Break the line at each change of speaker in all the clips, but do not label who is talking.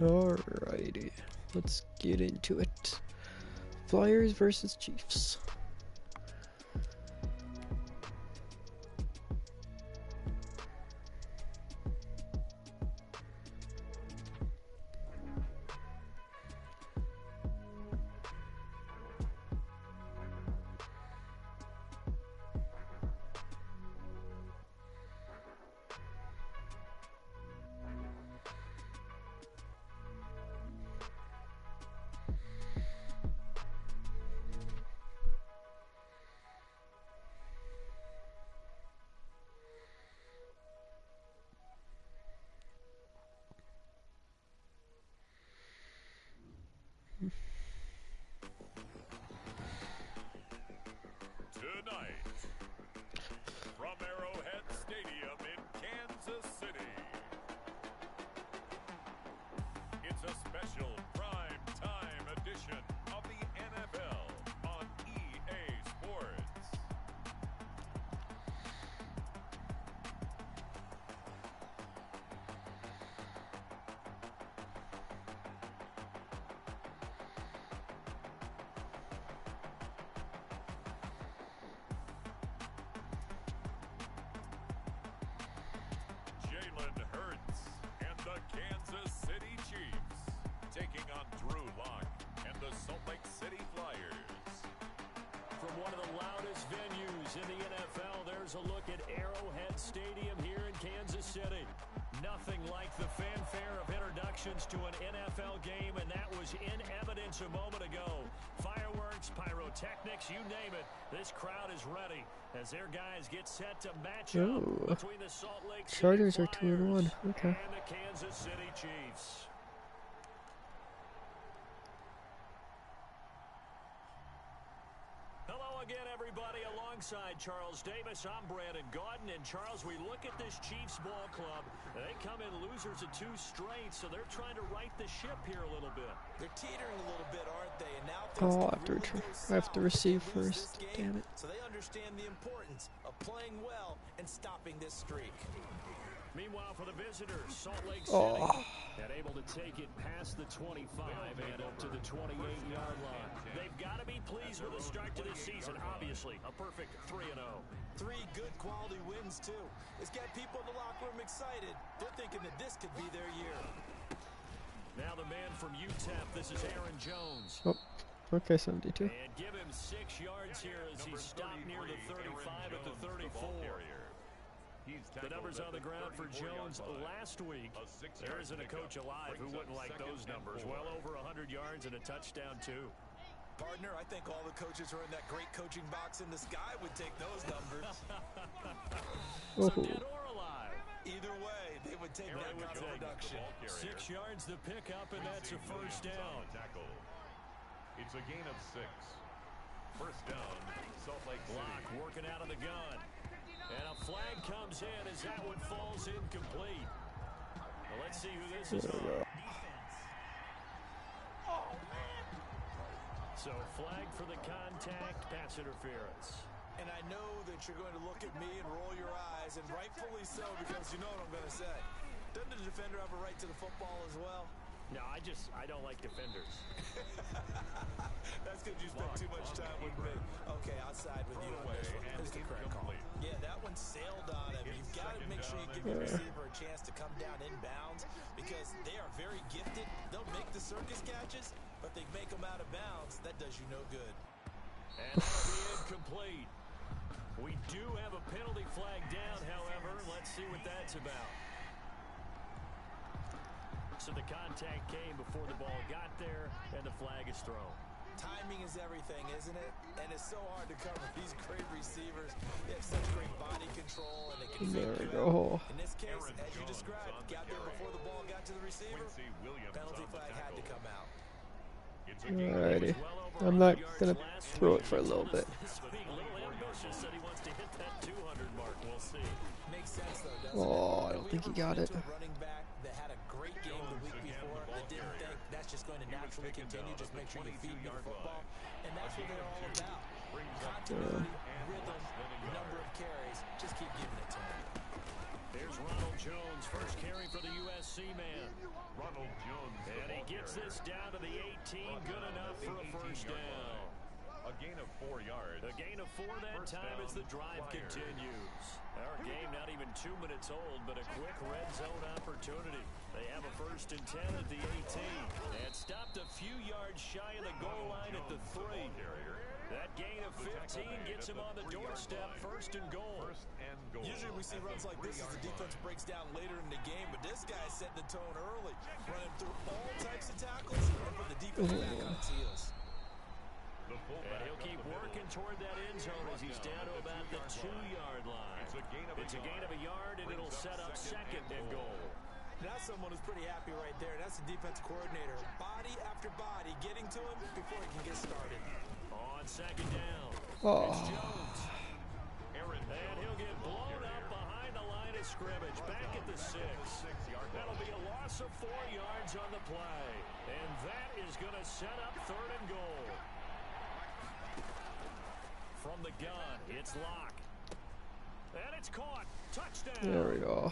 Alrighty, let's get into it. Flyers versus Chiefs.
Tonight, from Arrowhead Stadium in Kansas City, it's a special prime time edition of the NFL on EA Sports. Jalen Hurts and the Kansas City Chiefs taking on Drew Lock and the Salt Lake City Flyers.
From one of the loudest venues in the NFL, there's a look at Arrowhead Stadium here in Kansas City. Nothing like the fanfare of introductions to an NFL game, and that was in evidence a moment ago. Fireworks, pyrotechnics, you name it. This crowd is ready as their guys get set to match up between the Salt Lake City
Chargers are
Flyers
2-1. Okay.
and the Kansas City Chiefs. Hello again, everybody. Alongside Charles Davis, I'm Brandon Gaudin. And Charles, we look at this Chiefs ball club. They come in losers of 2 straight, so they're trying to right the ship here a little bit.
They're teetering a little bit, aren't they? And now
I have to receive first. Damn it.
So they understand the importance of playing well and stopping this streak.
Meanwhile, for the visitors, Salt Lake City and able to take it past the 25 and up to the 28-yard line. They've got to be pleased with the start to this season. Obviously, a perfect 3-0.
3 good quality wins, too. It's got people in the locker room excited. They're thinking that this could be their year.
Now the man from UTEP, this is Aaron Jones.
Oh, okay, 72.
And give him 6 yards here as he stopped near the 35 at the 34. The numbers on the ground for Jones last week. There isn't a coach alive who wouldn't like those numbers. Well over 100 yards and a touchdown, too.
Partner, I think all the coaches who are in that great coaching box in the sky would take those numbers.
So dead or alive?
Either way, they would take that kind of production.
6 yards to pick up, and that's a first down.
It's a gain of 6. First down, Salt Lake City.
Block working out of the gun. And a flag comes in as that one falls incomplete. Well, let's see who this is on. So flag for the contact, pass interference.
And I know that you're going to look at me and roll your eyes, and rightfully so, because you know what I'm going to say. Doesn't the defender have a right to the football as well?
No, I don't like defenders.
That's because you spent too much time with me. Okay, I'll side with you on this one. Here's the correct call. Yeah, that one sailed on him. You've got to make sure you give your receiver a chance to come down inbounds because they are very gifted. They'll make the circus catches, but they make them out of bounds. That does you no good.
And that'll be incomplete. We do have a penalty flag down, however. Let's see what that's about. So the contact came before the ball got there, and the flag is thrown.
Timing is everything, isn't it? And it's so hard to cover these great receivers. They have such great body control, and they can
There we
fake
go.
In this case, as you described, got there before the ball got to the receiver. Penalty flag had to come out.
Alrighty. I'm not going to throw it for a little bit.
Being a little ambitious, said he wants to hit that 200 mark. We'll see.
Makes sense, though, doesn't it?
Oh, I don't think he got it.
Running back that had a great game the week before that didn't think that's just going to naturally continue. Just make sure you feed me the football. And that's what they're all about. Continuity, rhythm, number of carries. Just keep giving it to him.
There's Ronald Jones, first carry for the USC man.
Ronald Jones, the
gets this down to the 18, good enough for a first down.
A gain of 4 yards.
A gain of 4 that time as the drive continues. Our game not even 2 minutes old, but a quick red zone opportunity. They have a 1st and 10 at the 18. And stopped a few yards shy of the goal line at the 3. That gain of 15 gets him on the doorstep, 1st and goal.
Usually we see runs like this as the defense breaks down later in the game, but this guy set the tone early, running through all types of tackles and put the defense back on its heels.
And he'll keep working toward that end zone as he's down to about the 2-yard line. It's a gain of a yard, and it'll set up 2nd and goal.
Now someone who's pretty happy right there. That's the defense coordinator. Body after body getting to him before he can get started.
On 2nd down,
Oh.
it's Jones. And he'll get blown up behind the line of scrimmage, back at the 6. That'll be a loss of 4 yards on the play. And that is going to set up 3rd and goal. From the gun, it's Locke. And it's caught. Touchdown.
There we go.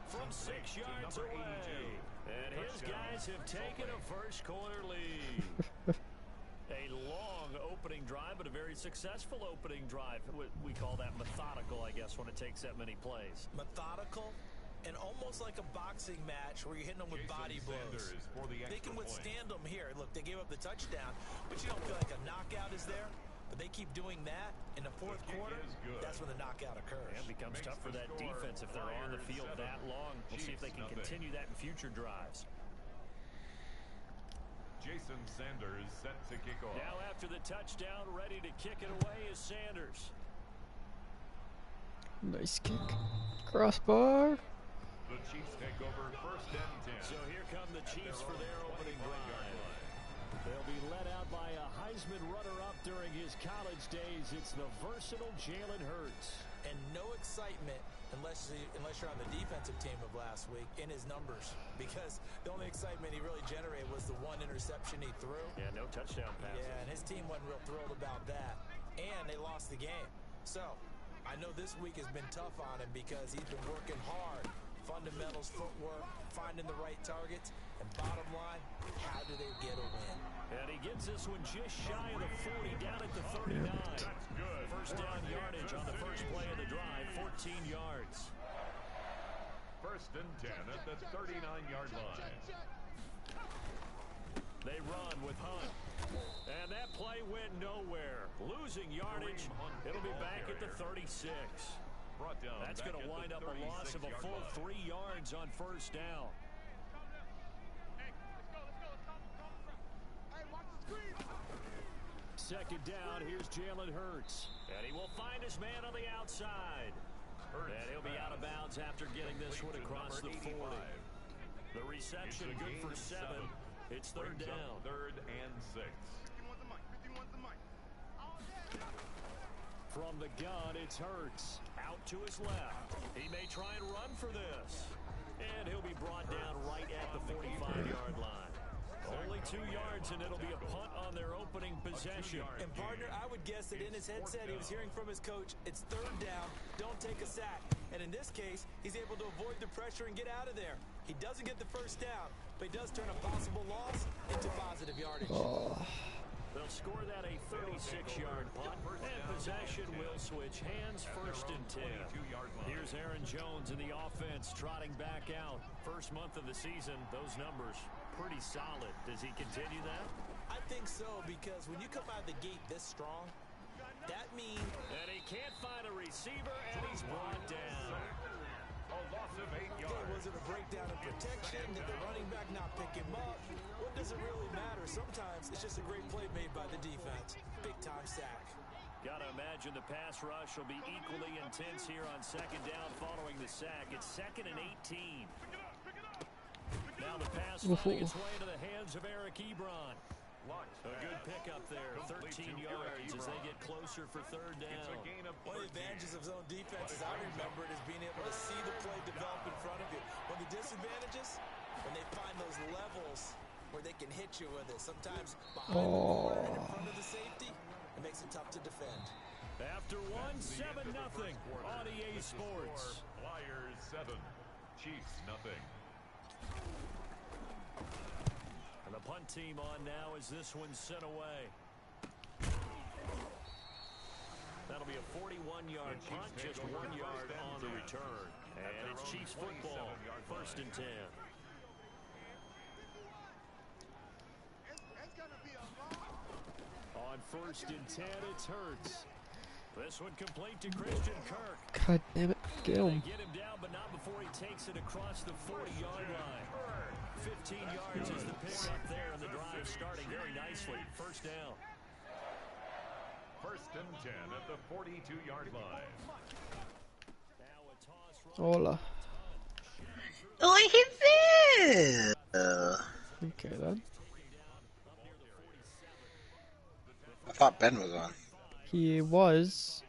From 6 yards away. And his guys have taken a first-quarter lead. A long opening drive, but a very successful opening drive. We call that methodical, I guess, when it takes that many plays.
Methodical and almost like a boxing match where you're hitting them with body blows. They can withstand them here. Look, they gave up the touchdown, but you don't feel like a knockout is there. But they keep doing that in the 4th quarter. That's when the knockout occurs.
And it becomes tough for that defense if they're on the field that long. We'll see if they can continue that in future drives.
Jason Sanders set to kick off.
Now after the touchdown, ready to kick it away is Sanders.
Nice kick. Crossbar.
The Chiefs take over 1st and 10.
So here come the Chiefs for their opening drive. They'll be led out by a Heisman runner-up during his college days. It's the versatile Jalen Hurts.
And no excitement unless you're on the defensive team of last week in his numbers, because the only excitement he really generated was the 1 interception he threw.
Yeah, no touchdown passes.
Yeah, and his team wasn't real thrilled about that. And they lost the game. So I know this week has been tough on him because he's been working hard. Fundamentals, footwork, finding the right targets, and bottom line, how do they get a win?
And he gets this one just shy of the 40, down at the 39.
That's good.
1st down yardage on the first play of the drive, 14 yards.
1st and 10 at the 39-yard line.
They run with Hunt. And that play went nowhere. Losing yardage. It'll be back at the 36. That's going to wind up a loss of a full 3 yards on 1st down. Second down, here's Jalen Hurts. And he will find his man on the outside. And he'll be out of bounds after getting this one across the 40. The reception good for 7. It's 3rd down.
3rd and 6.
From the gun, it's Hurts. Out to his left. He may try and run for this. And he'll be brought down right at the 45-yard line. Only 2 yards, and it'll be a punt on their opening possession.
And, partner, I would guess that in his headset he was hearing from his coach, it's 3rd down, don't take a sack. And in this case, he's able to avoid the pressure and get out of there. He doesn't get the 1st down, but he does turn a possible loss into positive yardage.
They'll score that a 36-yard punt, and possession will switch hands, 1st and 10. Here's Aaron Jones in the offense trotting back out. First month of the season, those numbers pretty solid. Does he continue that?
I think so, because when you come out of the gate this strong, that means...
And he can't find a receiver, and he's brought down.
A loss of 8 yards.
Okay, was it a breakdown in protection? Did the running back not pick him up? What does it really matter? Sometimes it's just a great play made by the defense. Big-time sack.
Got to imagine the pass rush will be equally intense here on 2nd down following the sack. It's 2nd and 18. Now the pass finding its way into the hands of Eric Ebron. A good pickup there, 13 yards as they get closer for 3rd down.
One of the advantages of zone defense, as I remember it, is being able to see the play develop in front of you. One of the disadvantages, when they find those levels where they can hit you with it. Sometimes behind the corner and in front of the safety, it makes it tough to defend.
After 7-0 on EA Sports.
Flyers 7, Chiefs 0.
And the punt team on now as this one's sent away. That'll be a 41-yard punt, just 1 yard on the return. And it's Chiefs football, 1st and 10. On 1st and 10, it's Hurts. This one complete to Christian Kirk.
God damn it, get him.
Get him down, but not before he takes it across the 40-yard line. 15 yards is the pickup there, and the drive starting very nicely. 1st down.
1st and 10 at the 42-yard line.
Hola.
Look at this!
Okay then.
I thought Ben was on.
He was.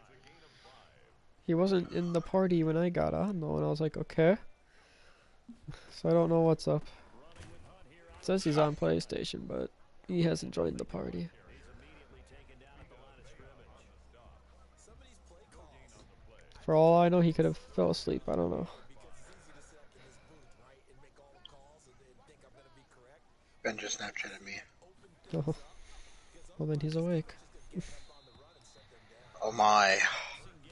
He wasn't in the party when I got on though, and I was like, okay. So I don't know what's up. It says he's on PlayStation, but he hasn't joined the party. For all I know, he could have fell asleep. I don't know.
Ben just Snapchatted me.
Oh. Well, then he's awake.
Oh my.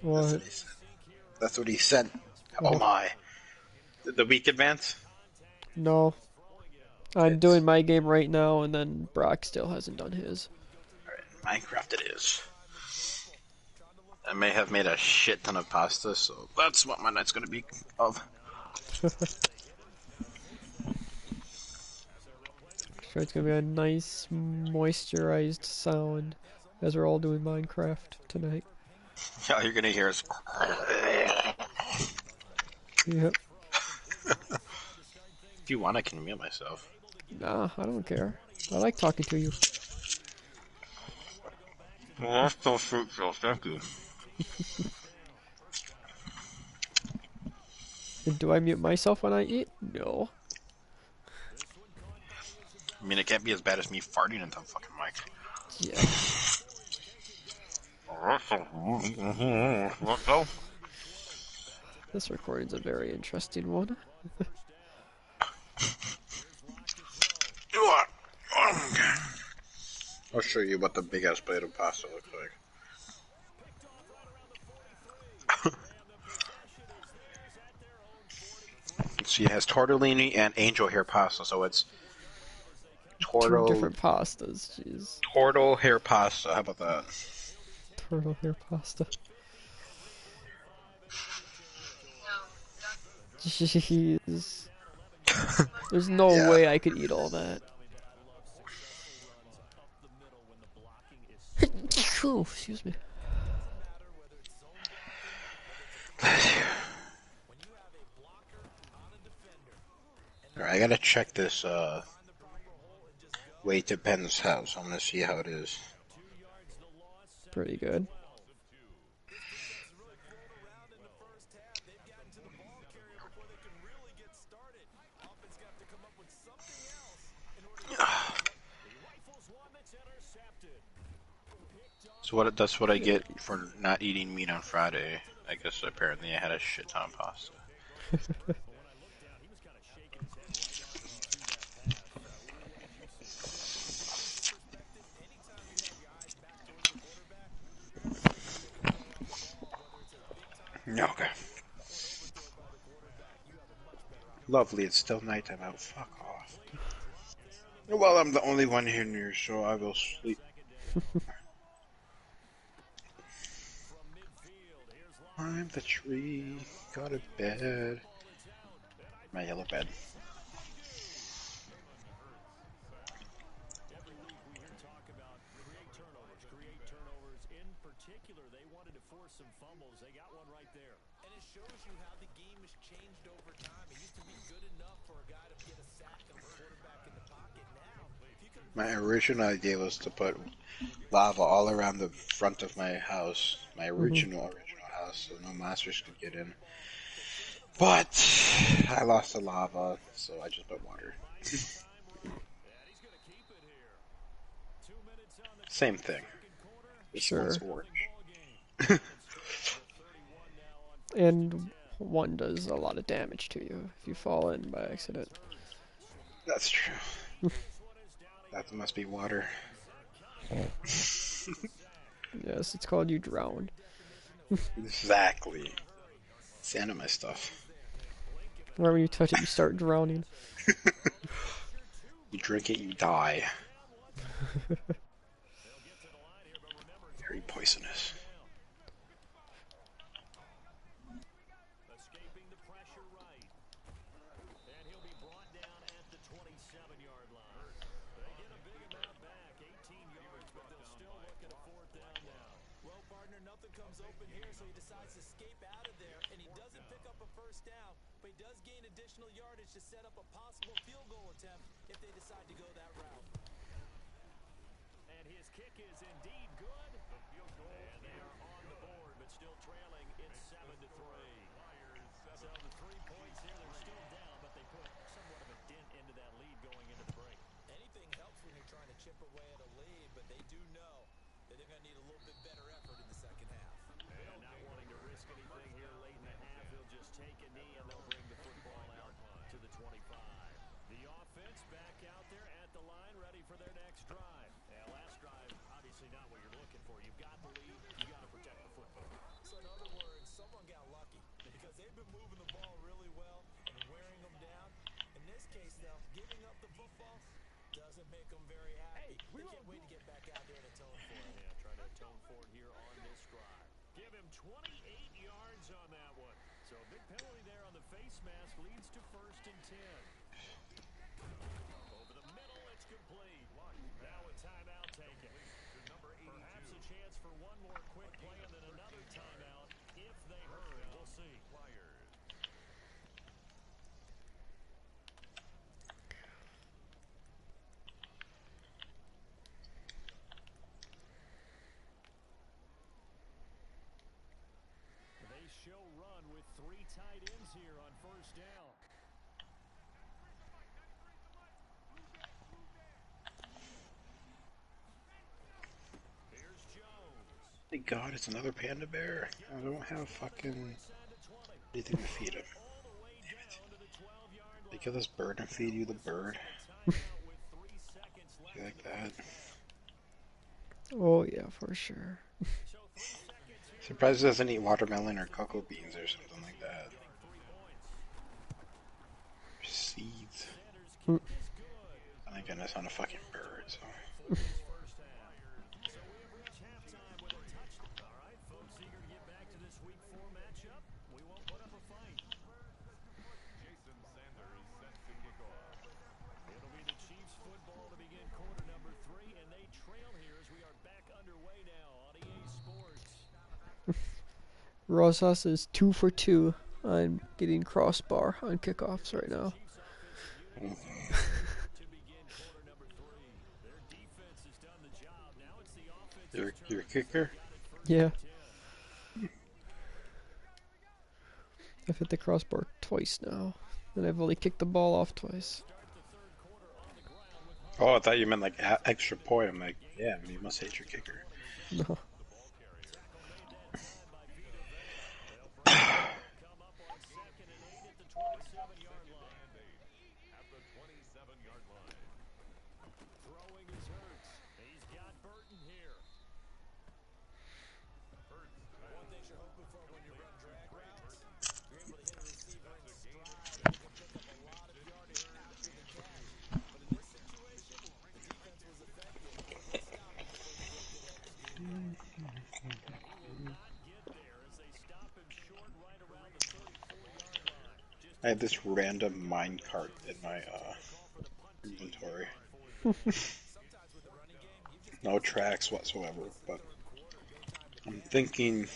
What?
That's what he said. Oh my. Did the week advance?
No. I'm doing my game right now, and then Brock still hasn't done his.
Alright, Minecraft it is. I may have made a shit ton of pasta, so that's what my night's gonna be of.
Sure, it's gonna be a nice moisturized sound as we're all doing Minecraft tonight.
Yeah, you're gonna hear us.
Yep.
If you want, I can mute myself.
Nah, I don't care. I like talking to you.
Well, that's so fruitful, thank you.
And do I mute myself when I eat? No.
I mean, it can't be as bad as me farting into the fucking mic.
Yeah.
Let's go.
This recording's a very interesting one.
I'll show you what the big ass plate of pasta looks like. See, it has tortellini and angel hair pasta, so it's
Two different pastas, jeez.
Turtle hair pasta, how about that?
Turtle hair pasta. Jeez. There's no way I could eat all that. Oh, excuse me.
Alright, I gotta check this way to Ben's house. I'm gonna see how it is.
Pretty good.
So that's what I get for not eating meat on Friday. I guess apparently I had a shit ton of pasta. Okay. Lovely, it's still nighttime out. Fuck off. Well, I'm the only one here, so I will sleep. Climb the tree, go to bed. My yellow bed. My original idea was to put lava all around the front of my house, my original house, so no monsters could get in. But I lost the lava, so I just put water. Same thing. This one's orange.
And one does a lot of damage to you if you fall in by accident.
That's true. That must be water.
Yes, it's called you drown.
Exactly. Sand on my stuff.
Right when you touch it, you start drowning.
You drink it, you die. Very poisonous.
Escaping the pressure right. And he'll be brought down at the 27-yard line. They get a big amount back, 18 yards, but they'll still look at a 4th down now.
Well, partner, nothing comes open here, so he decides to escape out of there, and he doesn't pick up a 1st down, but he does gain additional yardage to set up a possible field goal attempt if they decide to go that route.
And his kick is indeed good. And they are on the board, but still trailing. It's 7-3. So the 3 points here, they're still down, but they put somewhat of a dent into that lead going into the break.
Anything helps when you're trying to chip away at a lead, but they do know that they're going to need a little bit better effort in the second half.
And not wanting to risk anything here late in the half, he'll just take a knee and they'll bring the football out to the 25. The offense back out there at the line, ready for their next drive. Yeah, last drive, obviously not what you're looking for. You've got the lead, you got to protect the football.
So in other words, someone got lucky because they've been moving the ball really well and wearing them down. In this case, though, giving up the football doesn't make them very happy. They can't wait to get back out there and atone for it.
Yeah, trying to atone for it here on this drive. Give him 28 yards on that one. So a big penalty there on the face mask leads to 1st and 10. Over the middle, it's complete. Now a timeout taken. Perhaps a chance for one more quick play and then another timeout if they hurry. We'll see. They show run with 3 tight ends here on 1st down. Here's Jones.
Thank God, it's another panda bear. I don't have fucking anything to feed him. Damn it. They kill this bird and feed you the bird. You like that?
Oh yeah, for sure.
Surprised it doesn't eat watermelon or cocoa beans or something like that. Seeds. Thank goodness on a fucking bird, so.
Rosas is 2 for 2 on getting crossbar on kickoffs right now.
Your kicker?
Yeah. I've hit the crossbar twice now, and I've only kicked the ball off twice.
Oh, I thought you meant like extra point. I'm like, yeah, you must hate your kicker.
No.
I have this random minecart in my inventory. No tracks whatsoever, but I'm thinking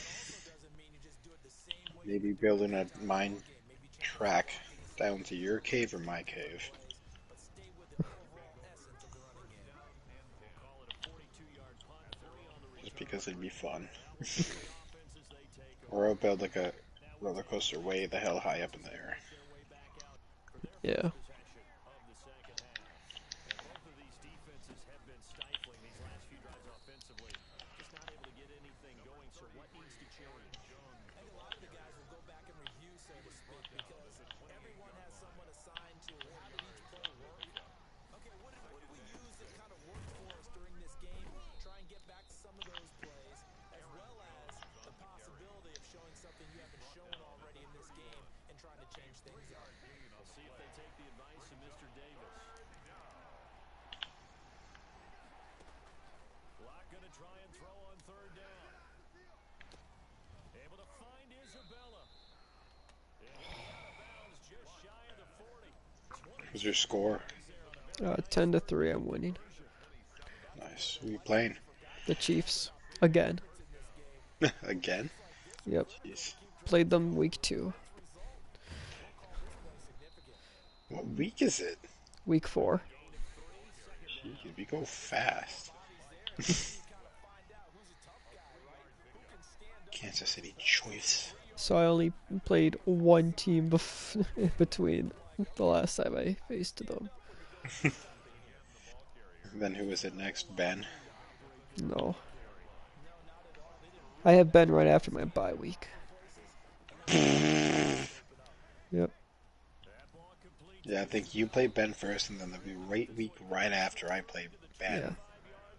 maybe building a mine track down to your cave or my cave. Just because it'd be fun. Or I'll build like a roller coaster way the hell high up in the air.
Yeah.
Davis. Locke going to try and throw on third down. Able to find Isabella. And he'll be out of bounds just shy of the 40.
What's your score?
10-3, I'm winning.
Nice. Who are you playing?
The Chiefs. Again.
Again?
Yep.
Jeez.
Played them week 2.
What week is it?
Week 4.
Jeez, we go fast. Kansas City Chiefs.
So I only played one team between the last time I faced them.
Then who was it next? Ben?
No. I have Ben right after my bye week. Yep.
Yeah, I think you play Ben first, and then the week right after I play Ben.
Yeah.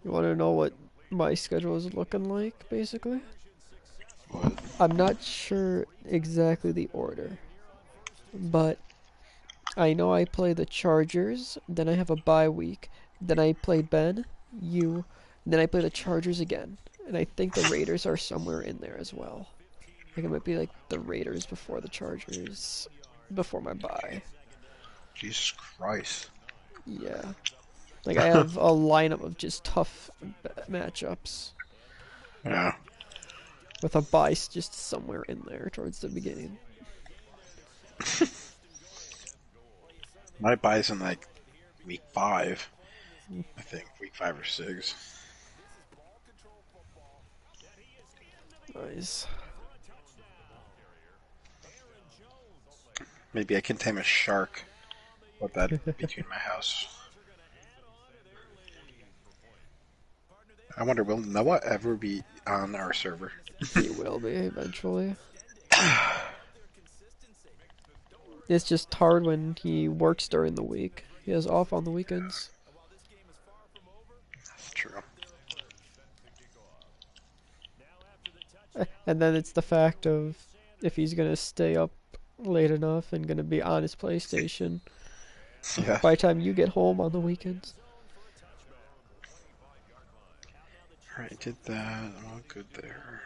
You want to know what my schedule is looking like, basically?
What?
I'm not sure exactly the order, but I know I play the Chargers, then I have a bye week, then I play Ben, you, then I play the Chargers again, and I think the Raiders are somewhere in there as well. I think it might be like the Raiders before the Chargers, before my bye.
Jesus Christ.
Yeah. Like, I have a lineup of just tough matchups.
Yeah.
With a bye just somewhere in there towards the beginning.
My bye's in like week 5. I think week 5 or 6.
Nice.
Maybe I can tame a shark. Put that between my house. I wonder, will Noah ever be on our server?
He will be eventually. It's just hard when he works during the week. He has off on the weekends.
That's true.
And then it's the fact of if he's going to stay up late enough and going to be on his PlayStation
Yeah.
by the time you get home on the weekends.
Alright, did that. All good there.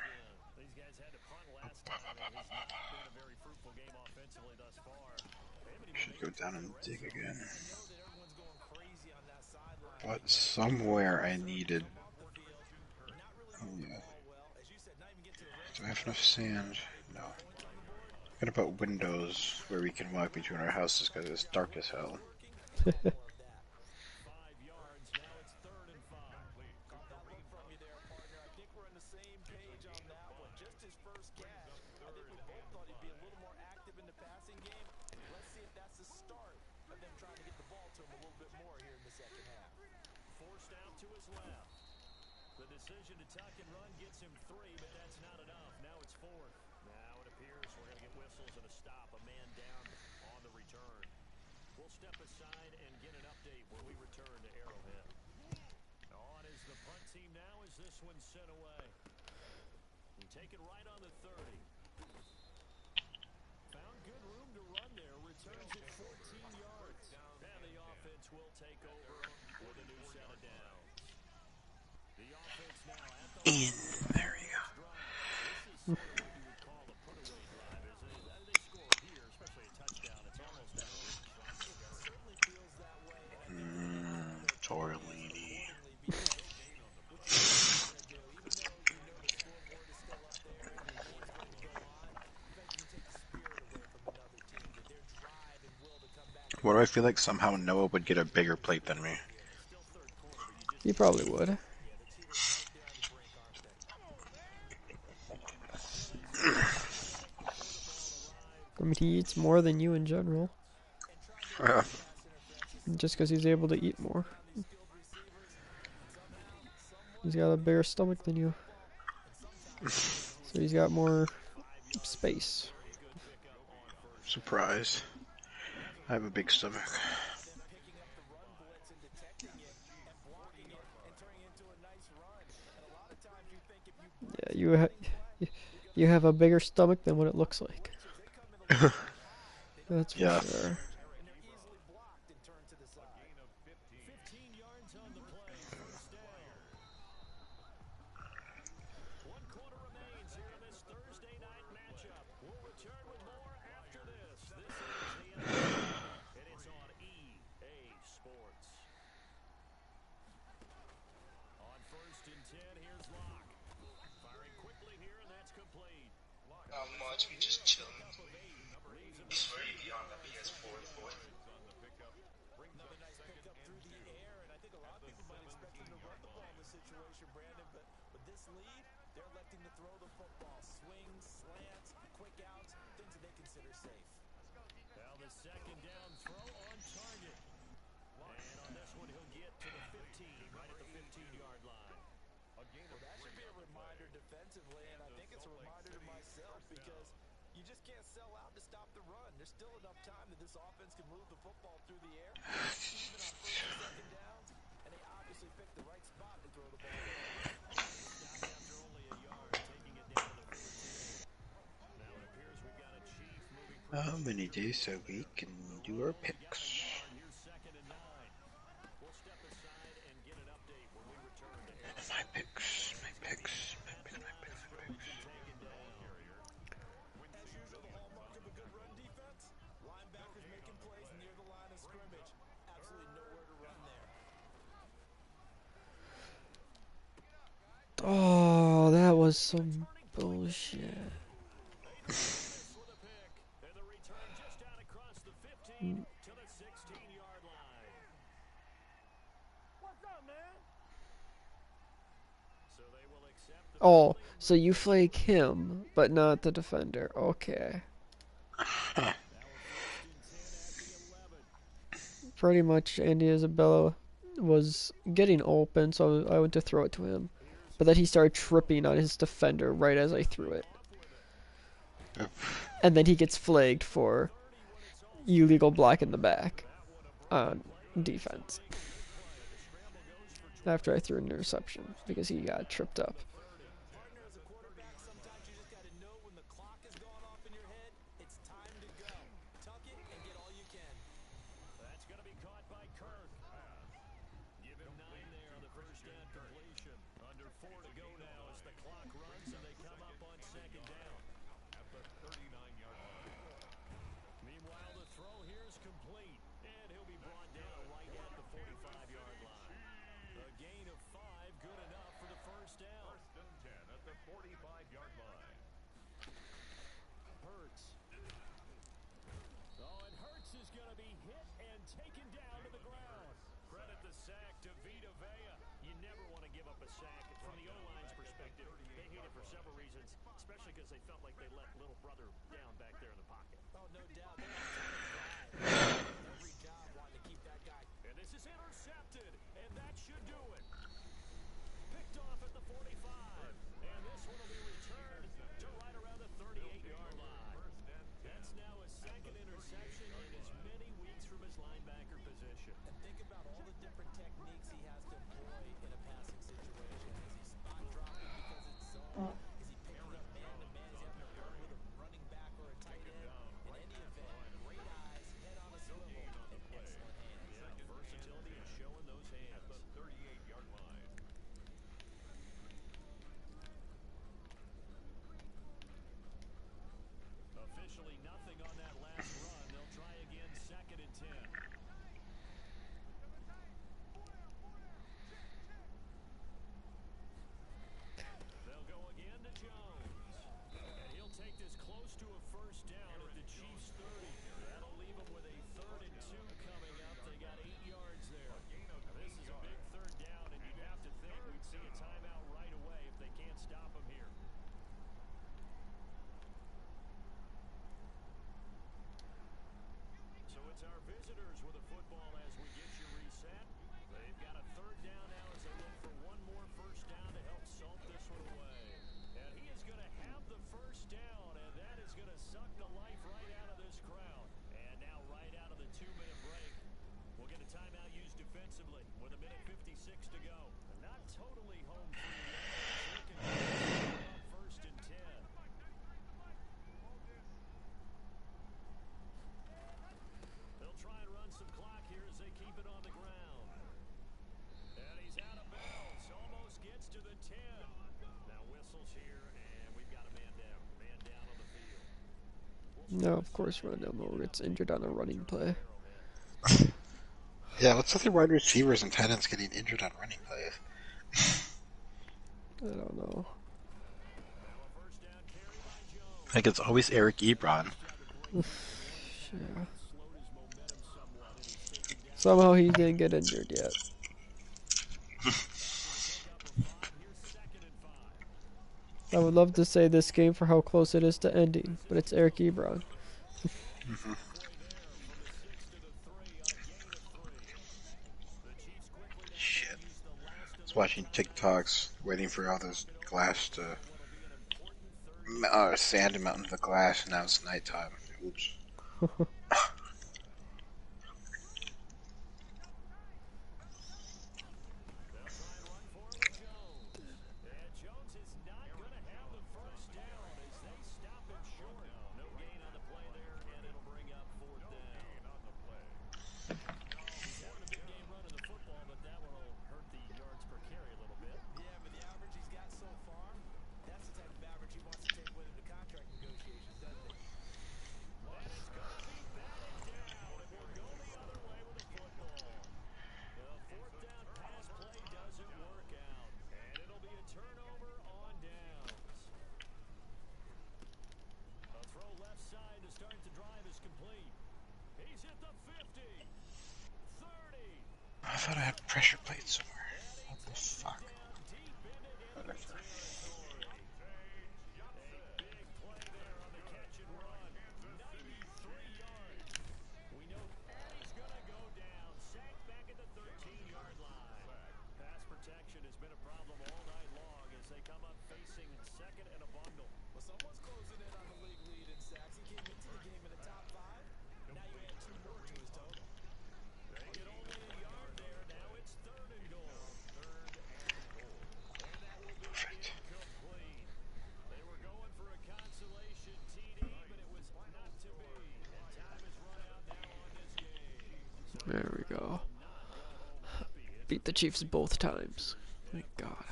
Should go down and dig again. But somewhere I needed... Oh, yeah. Do I have enough sand? No. What about windows where we can walk between our houses because it's dark as hell?
Decision to tuck and run gets him 3, but that's not enough. Now it's 4th. Now it appears we're going to get whistles and a stop. A man down on the return. We'll step aside and get an update when we return to Arrowhead. On is the punt team now as this one's sent away. And take it right on the 30. Found good room to run there. Returns it 14 yards. And the offense will take over with a new set of downs.
In. There you go. Torellini. What do I feel like somehow Noah would get a bigger plate than me?
He probably would. I mean, he eats more than you in general. Just because he's able to eat more. He's got a bigger stomach than you. So he's got more space.
Surprise. I have a big stomach.
Yeah, you have a bigger stomach than what it looks like. That's for sure.
watch me just chilling. I swear you'd be on the PS4, boy.
Another nice pickup through the air, and I think a lot of people might expect him to run the ball in this situation, Brandon, but with this lead, they're electing to throw the football. Swings, slants, quick outs, things that they consider safe.
Now the second down throw on target. And on this one, he'll get to the 15, right at the 15-yard line.
Well, that should be a reminder defensively, and I think it's a reminder to myself because you just can't sell out to stop the run. There's still enough time that this offense can move the football through the air, even on first and second downs, and they obviously picked the right spot to throw the ball.
Stopped after only a yard, taking it down to the 14. Now it appears we've got a Chief moving from
How many days a week can do our picks?
Here's second and 9. We'll step aside and get an update when we return to air.
My picks.
As usual, the hallmark of a good run defense, linebackers making plays near the line of scrimmage. Absolutely nowhere to run there.
Oh, that was some bullshit.
With a pick, and the return just out across the 15 to the 16-yard line. What's up, man? So they will accept the
Oh, so you flake him, but not the defender. Okay. Pretty much, Andy Isabella was getting open, so I went to throw it to him. But then he started tripping on his defender right as I threw it. And then he gets flagged for illegal block in the back on defense. After I threw an interception because he got tripped up.
Partner, as a quarterback, sometimes you just got to know when the clock has gone off in your head, it's time to go. Tuck it and get all you can.
That's going to be caught by Kirk. Give him 9 there on the first down completion. Under 4 to go now as the clock runs and they come up on second down.
At the 39-yard line.
Meanwhile, the throw here is complete, and he'll be brought down right at the 45-yard line. A gain of 5, good enough for the first down.
First and 10 at the 45-yard line.
Hurts. Oh, and Hurts is going to be hit and taken down to the ground. Credit the sack to Vita Vea. You never want to give up a sack. From the O-line's perspective, they hate it for several reasons, especially because they felt like they let little brother down back there in the pocket.
Oh, no doubt. They have every job wanting to keep that guy.
And this is intercepted, and that should do it. Picked off at the 45, and this one will be returned to right around the 38-yard line. That's now a second interception in as many weeks from his linebacker position.
And think about all the different techniques he has to employ in a passing situation. Is he spot dropping because it's zone? Is he picking up man-to-man? Is he having to run with a running back or a tight end? In any event, great eyes, head on a swivel, and excellent hands.
Yeah, versatility is showing those hands.
The 38-yard line.
Officially nothing on that last run. They'll try again, second and 10. They'll go again to Jones. And he'll take this close to a first down at the Chiefs' 30. That'll leave them with a 3rd and 2 coming up. They got 8 yards there. This is a big 3rd down, and you'd have to think we'd see a timeout right away if they can't stop them here. So it's our visitors with a football as we get you reset. They've got a 3rd down now as they look for one more first down to help salt this one away. And he is going to have the first down, and that is going to suck the life right out of this crowd. And now right out of the 2-minute break, we'll get a timeout used defensively with a minute 56 to go. Not totally home free yet. It's looking good. First and 10. They'll try and run some clock here as they keep it on the ground. And he's out of bounds. Almost gets to the 10. Now whistles here, and we've got a man down. Man down on the field.
No, of course Rondell Moore gets injured on a running play.
Yeah, what's with the wide receivers and tight ends getting injured on running plays?
I don't know.
Now a first down carry by Jones.
Like it's always Eric Ebron.
Yeah. Somehow he didn't get injured yet. I would love to say this game for how close it is to ending, but it's Eric Ebron.
Shit. I was watching TikToks, waiting for all this glass to sand to melt into the glass, and now it's nighttime. Oops. I thought I had pressure plates somewhere. What the fuck? Whatever. Perfect.
There we go. Beat the Chiefs both times. Thank God.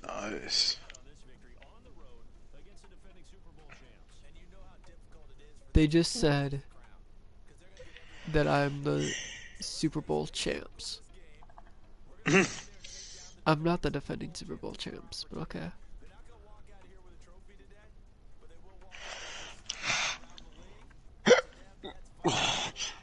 Nice.
They just said that I'm the Super Bowl champs. I'm not the defending Super Bowl champs, but okay.
Ouch.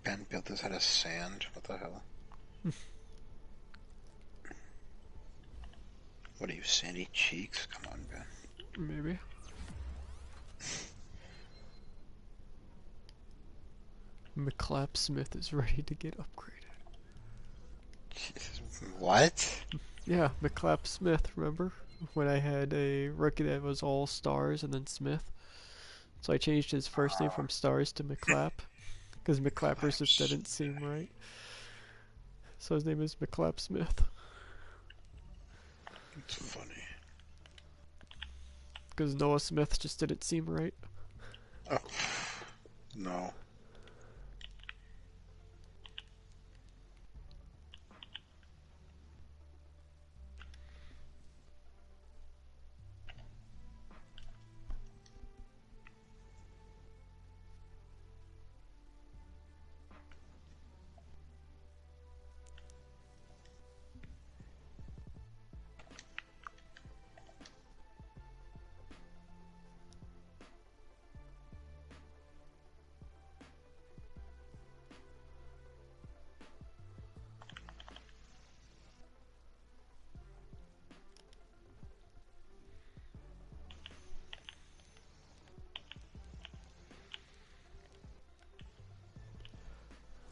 Ben built this out of sand. What the hell? What are you, sandy cheeks? Come on, Ben.
Maybe. McClap Smith is ready to get upgraded.
Jesus. What?
Yeah, McClap Smith, remember? When I had a rookie that was all stars and then Smith. So I changed his first name from Stars to McClap. Because McClappers just didn't seem right. So his name is McClap Smith.
It's funny.
Because Noah Smith just didn't seem right.
Oh. No.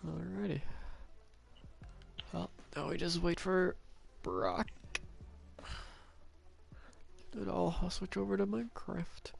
Alrighty. Well, now we just wait for Brock. And I'll switch over to Minecraft.